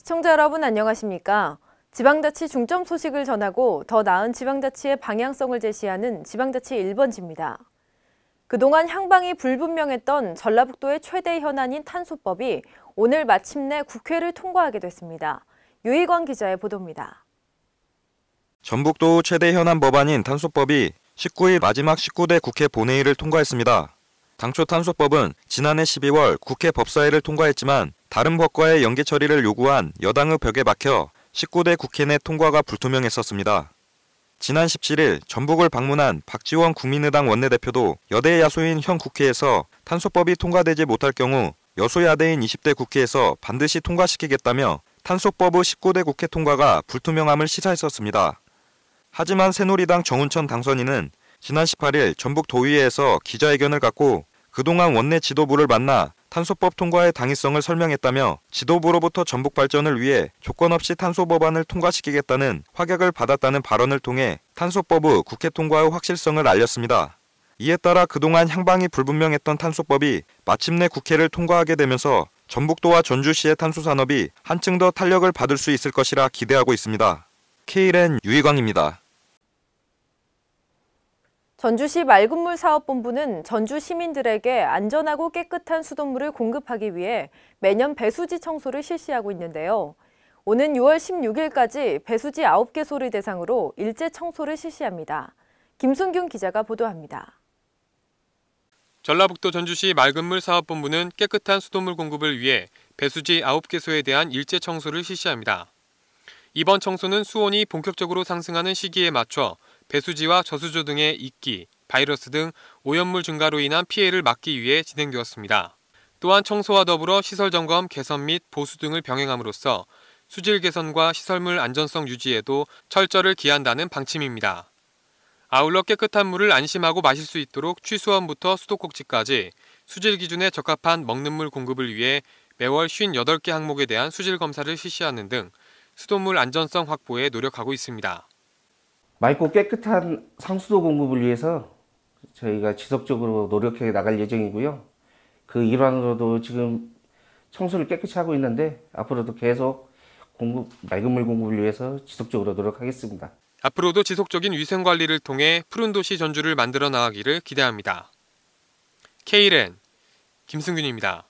시청자 여러분 안녕하십니까? 지방자치 중점 소식을 전하고 더 나은 지방자치의 방향성을 제시하는 지방자치 1번지입니다. 그동안 향방이 불분명했던 전라북도의 최대 현안인 탄소법이 오늘 마침내 국회를 통과하게 됐습니다. 유희광 기자의 보도입니다. 전북도 최대 현안 법안인 탄소법이 19일 마지막 19대 국회 본회의를 통과했습니다. 당초 탄소법은 지난해 12월 국회 법사위를 통과했지만 다른 법과의 연계 처리를 요구한 여당의 벽에 막혀 19대 국회 내 통과가 불투명했었습니다. 지난 17일 전북을 방문한 박지원 국민의당 원내대표도 여대 야소인 현 국회에서 탄소법이 통과되지 못할 경우 여소야대인 20대 국회에서 반드시 통과시키겠다며 탄소법의 19대 국회 통과가 불투명함을 시사했었습니다. 하지만 새누리당 정운천 당선인은 지난 18일 전북 도의회에서 기자회견을 갖고 그동안 원내 지도부를 만나 탄소법 통과의 당위성을 설명했다며 지도부로부터 전북 발전을 위해 조건 없이 탄소법안을 통과시키겠다는 확약을 받았다는 발언을 통해 탄소법의 국회 통과의 확실성을 알렸습니다. 이에 따라 그동안 향방이 불분명했던 탄소법이 마침내 국회를 통과하게 되면서 전북도와 전주시의 탄소산업이 한층 더 탄력을 받을 수 있을 것이라 기대하고 있습니다. KLN 유희광입니다. 전주시 맑은물 사업본부는 전주 시민들에게 안전하고 깨끗한 수돗물을 공급하기 위해 매년 배수지 청소를 실시하고 있는데요. 오는 6월 16일까지 배수지 9개소를 대상으로 일제 청소를 실시합니다. 김순균 기자가 보도합니다. 전라북도 전주시 맑은물 사업본부는 깨끗한 수돗물 공급을 위해 배수지 9개소에 대한 일제 청소를 실시합니다. 이번 청소는 수온이 본격적으로 상승하는 시기에 맞춰 배수지와 저수조 등의 이끼, 바이러스 등 오염물 증가로 인한 피해를 막기 위해 진행되었습니다. 또한 청소와 더불어 시설 점검, 개선 및 보수 등을 병행함으로써 수질 개선과 시설물 안전성 유지에도 철저를 기한다는 방침입니다. 아울러 깨끗한 물을 안심하고 마실 수 있도록 취수원부터 수도꼭지까지 수질 기준에 적합한 먹는 물 공급을 위해 매월 58개 항목에 대한 수질 검사를 실시하는 등 수돗물 안전성 확보에 노력하고 있습니다. 맑고 깨끗한 상수도 공급을 위해서 저희가 지속적으로 노력해 나갈 예정이고요. 그 일환으로도 지금 청소를 깨끗이 하고 있는데 앞으로도 계속 맑은 물 공급을 위해서 지속적으로 노력하겠습니다. 앞으로도 지속적인 위생 관리를 통해 푸른 도시 전주를 만들어 나가기를 기대합니다. KLN 김승균입니다.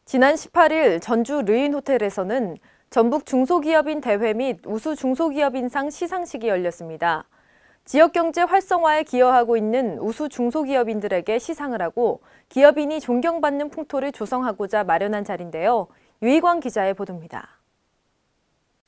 지난 18일 전주 르인호텔에서는 전북 중소기업인 대회 및 우수 중소기업인상 시상식이 열렸습니다. 지역경제 활성화에 기여하고 있는 우수 중소기업인들에게 시상을 하고 기업인이 존경받는 풍토를 조성하고자 마련한 자리인데요. 유희광 기자의 보도입니다.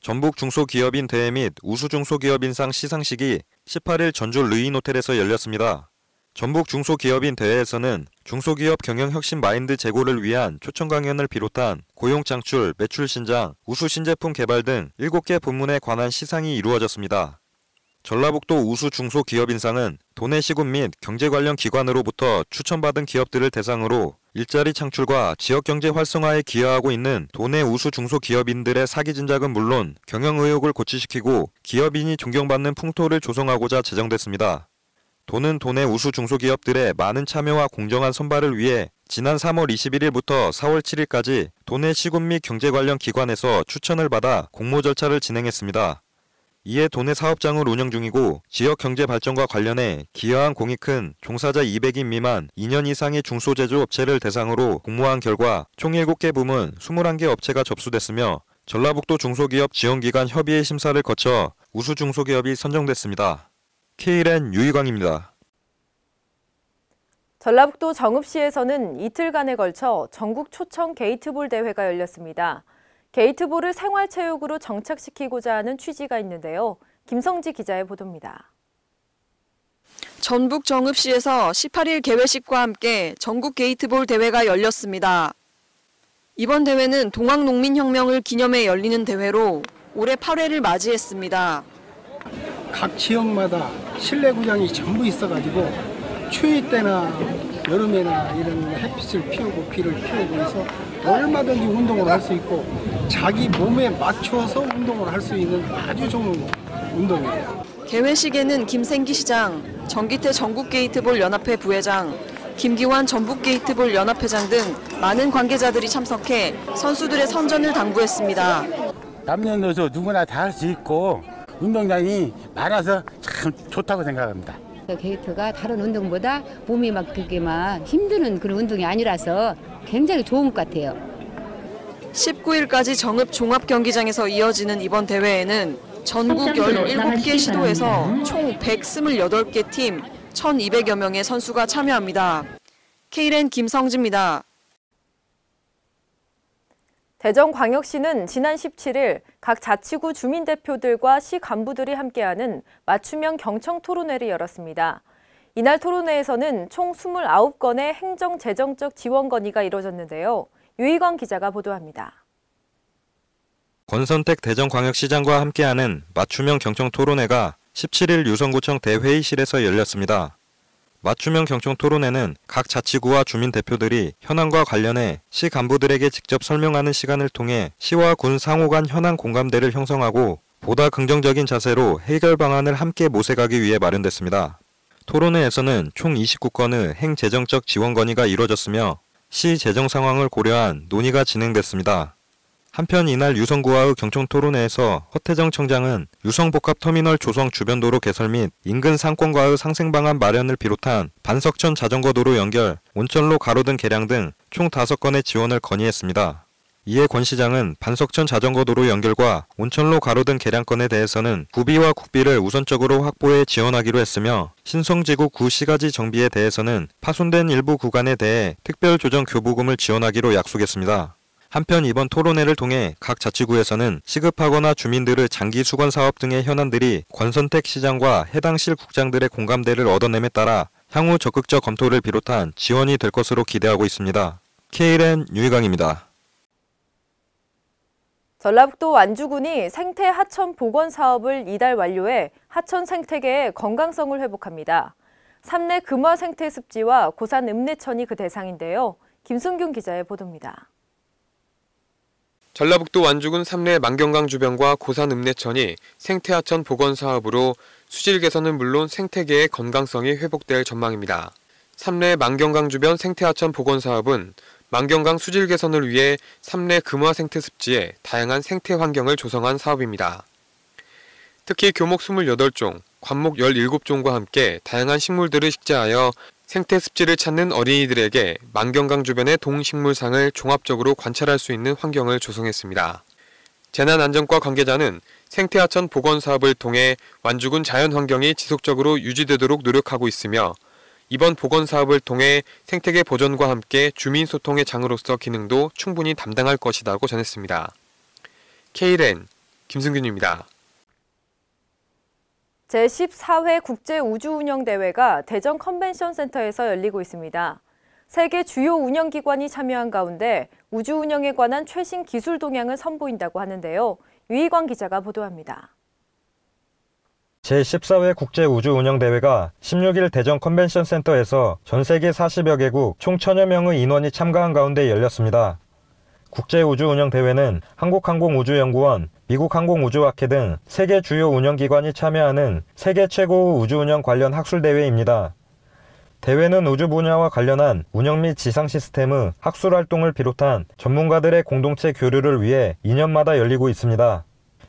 전북 중소기업인 대회 및 우수 중소기업인상 시상식이 18일 전주 르인호텔에서 열렸습니다. 전북 중소기업인 대회에서는 중소기업 경영 혁신 마인드 제고를 위한 초청 강연을 비롯한 고용 창출, 매출 신장, 우수 신제품 개발 등 7개 부문에 관한 시상이 이루어졌습니다. 전라북도 우수 중소기업인상은 도내 시군 및 경제 관련 기관으로부터 추천받은 기업들을 대상으로 일자리 창출과 지역경제 활성화에 기여하고 있는 도내 우수 중소기업인들의 사기 진작은 물론 경영 의욕을 고취시키고 기업인이 존경받는 풍토를 조성하고자 제정됐습니다. 도는 도내 우수 중소기업들의 많은 참여와 공정한 선발을 위해 지난 3월 21일부터 4월 7일까지 도내 시군 및 경제 관련 기관에서 추천을 받아 공모 절차를 진행했습니다. 이에 도내 사업장을 운영 중이고 지역 경제 발전과 관련해 기여한 공이 큰 종사자 200인 미만 2년 이상의 중소제조업체를 대상으로 공모한 결과 총 7개 부문 21개 업체가 접수됐으며 전라북도 중소기업 지원기관 협의회 심사를 거쳐 우수 중소기업이 선정됐습니다. KLN 유희광입니다. 전라북도 정읍시에서는 이틀간에 걸쳐 전국 초청 게이트볼 대회가 열렸습니다. 게이트볼을 생활체육으로 정착시키고자 하는 취지가 있는데요. 김성지 기자의 보도입니다. 전북 정읍시에서 18일 개회식과 함께 전국 게이트볼 대회가 열렸습니다. 이번 대회는 동학농민혁명을 기념해 열리는 대회로 올해 8회를 맞이했습니다. 각 지역마다 실내 구장이 전부 있어가지고 추위 때나 여름에나 이런 햇빛을 피우고 비를 피우고 해서 얼마든지 운동을 할 수 있고 자기 몸에 맞춰서 운동을 할 수 있는 아주 좋은 운동이에요. 개회식에는 김생기 시장, 정기태 전국게이트볼 연합회 부회장, 김기환 전북 게이트볼 연합회장 등 많은 관계자들이 참석해 선수들의 선전을 당부했습니다. 남녀노소 누구나 다 할 수 있고 운동장이 많아서 참 좋다고 생각합니다. 게이트가 다른 운동보다 몸이 막 그게 막 힘드는 그런 운동이 아니라서 굉장히 좋은 것 같아요. 19일까지 정읍 종합경기장에서 이어지는 이번 대회에는 전국 17개 시도에서 총 128개 팀 1,200여 명의 선수가 참여합니다. K랜 김성지입니다. 대전광역시는 지난 17일 각 자치구 주민대표들과 시 간부들이 함께하는 맞춤형 경청 토론회를 열었습니다. 이날 토론회에서는 총 29건의 행정 재정적 지원 건의가 이뤄졌는데요. 유희광 기자가 보도합니다. 권선택 대전광역시장과 함께하는 맞춤형 경청 토론회가 17일 유성구청 대회의실에서 열렸습니다. 맞춤형 경청 토론회는 각 자치구와 주민 대표들이 현안과 관련해 시 간부들에게 직접 설명하는 시간을 통해 시와 군 상호 간 현안 공감대를 형성하고 보다 긍정적인 자세로 해결 방안을 함께 모색하기 위해 마련됐습니다. 토론회에서는 총 29건의 행재정적 지원 건의가 이뤄졌으며 시 재정 상황을 고려한 논의가 진행됐습니다. 한편 이날 유성구와의 경청토론회에서 허태정 청장은 유성복합터미널 조성 주변도로 개설 및 인근 상권과의 상생방안 마련을 비롯한 반석천 자전거도로 연결, 온천로 가로등 개량 등 총 5건의 지원을 건의했습니다. 이에 권 시장은 반석천 자전거도로 연결과 온천로 가로등 개량건에 대해서는 구비와 국비를 우선적으로 확보해 지원하기로 했으며 신성지구 구시가지 정비에 대해서는 파손된 일부 구간에 대해 특별조정 교부금을 지원하기로 약속했습니다. 한편 이번 토론회를 통해 각 자치구에서는 시급하거나 주민들의 장기 수건 사업 등의 현안들이 권선택 시장과 해당 실국장들의 공감대를 얻어냄에 따라 향후 적극적 검토를 비롯한 지원이 될 것으로 기대하고 있습니다. K랜 유희광입니다. 전라북도 완주군이 생태 하천 복원 사업을 이달 완료해 하천 생태계의 건강성을 회복합니다. 삼내 금화 생태 습지와 고산 읍내천이 그 대상인데요. 김승균 기자의 보도입니다. 전라북도 완주군 삼내 만경강 주변과 고산 읍내천이 생태하천 복원 사업으로 수질 개선은 물론 생태계의 건강성이 회복될 전망입니다. 삼내 만경강 주변 생태하천 복원 사업은 만경강 수질 개선을 위해 삼내 금화 생태 습지에 다양한 생태 환경을 조성한 사업입니다. 특히 교목 28종, 관목 17종과 함께 다양한 식물들을 식재하여 생태 습지를 찾는 어린이들에게 만경강 주변의 동식물상을 종합적으로 관찰할 수 있는 환경을 조성했습니다. 재난안전과 관계자는 생태하천 복원 사업을 통해 완주군 자연환경이 지속적으로 유지되도록 노력하고 있으며 이번 복원 사업을 통해 생태계 보존과 함께 주민 소통의 장으로서 기능도 충분히 담당할 것이라고 전했습니다. K랜 김승균입니다. 제14회 국제우주운영대회가 대전 컨벤션센터에서 열리고 있습니다. 세계 주요 운영기관이 참여한 가운데 우주운영에 관한 최신 기술 동향을 선보인다고 하는데요. 유희광 기자가 보도합니다. 제14회 국제우주운영대회가 16일 대전 컨벤션센터에서 전 세계 40여 개국 총 1000여 명의 인원이 참가한 가운데 열렸습니다. 국제우주운영대회는 한국항공우주연구원, 미국항공우주학회 등 세계 주요 운영기관이 참여하는 세계 최고의 우주운영 관련 학술대회입니다. 대회는 우주 분야와 관련한 운영 및 지상 시스템의 학술활동을 비롯한 전문가들의 공동체 교류를 위해 2년마다 열리고 있습니다.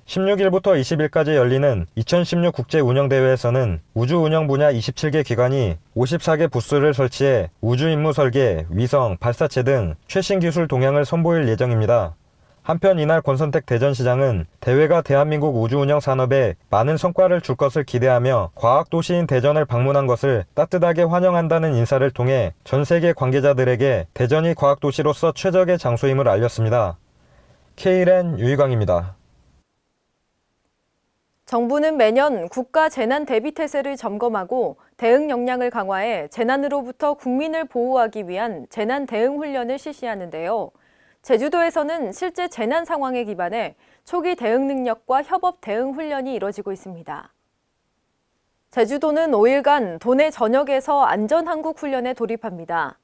16일부터 20일까지 열리는 2016 국제운영대회에서는 우주운영 분야 27개 기관이 54개 부스를 설치해 우주임무 설계, 위성, 발사체 등 최신 기술 동향을 선보일 예정입니다. 한편 이날 권선택 대전시장은 대회가 대한민국 우주운영 산업에 많은 성과를 줄 것을 기대하며 과학도시인 대전을 방문한 것을 따뜻하게 환영한다는 인사를 통해 전 세계 관계자들에게 대전이 과학도시로서 최적의 장소임을 알렸습니다. K랜 유희광입니다. 정부는 매년 국가 재난 대비 태세를 점검하고 대응 역량을 강화해 재난으로부터 국민을 보호하기 위한 재난 대응 훈련을 실시하는데요. 제주도에서는 실제 재난 상황에 기반해 초기 대응 능력과 협업 대응 훈련이 이뤄지고 있습니다. 제주도는 5일간 도내 전역에서 안전항국 훈련에 돌입합니다.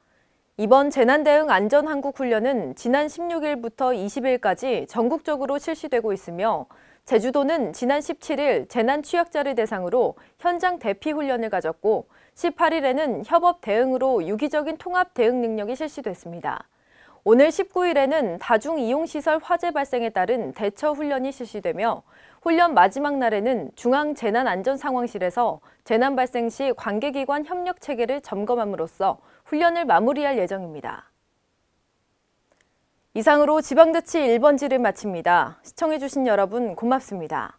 이번 재난대응 안전항국 훈련은 지난 16일부터 20일까지 전국적으로 실시되고 있으며 제주도는 지난 17일 재난 취약자를 대상으로 현장 대피 훈련을 가졌고 18일에는 협업 대응으로 유기적인 통합 대응 능력이 실시됐습니다. 오늘 19일에는 다중이용시설 화재 발생에 따른 대처 훈련이 실시되며 훈련 마지막 날에는 중앙재난안전상황실에서 재난 발생 시 관계기관 협력 체계를 점검함으로써 훈련을 마무리할 예정입니다. 이상으로 지방자치 1번지를 마칩니다. 시청해주신 여러분 고맙습니다.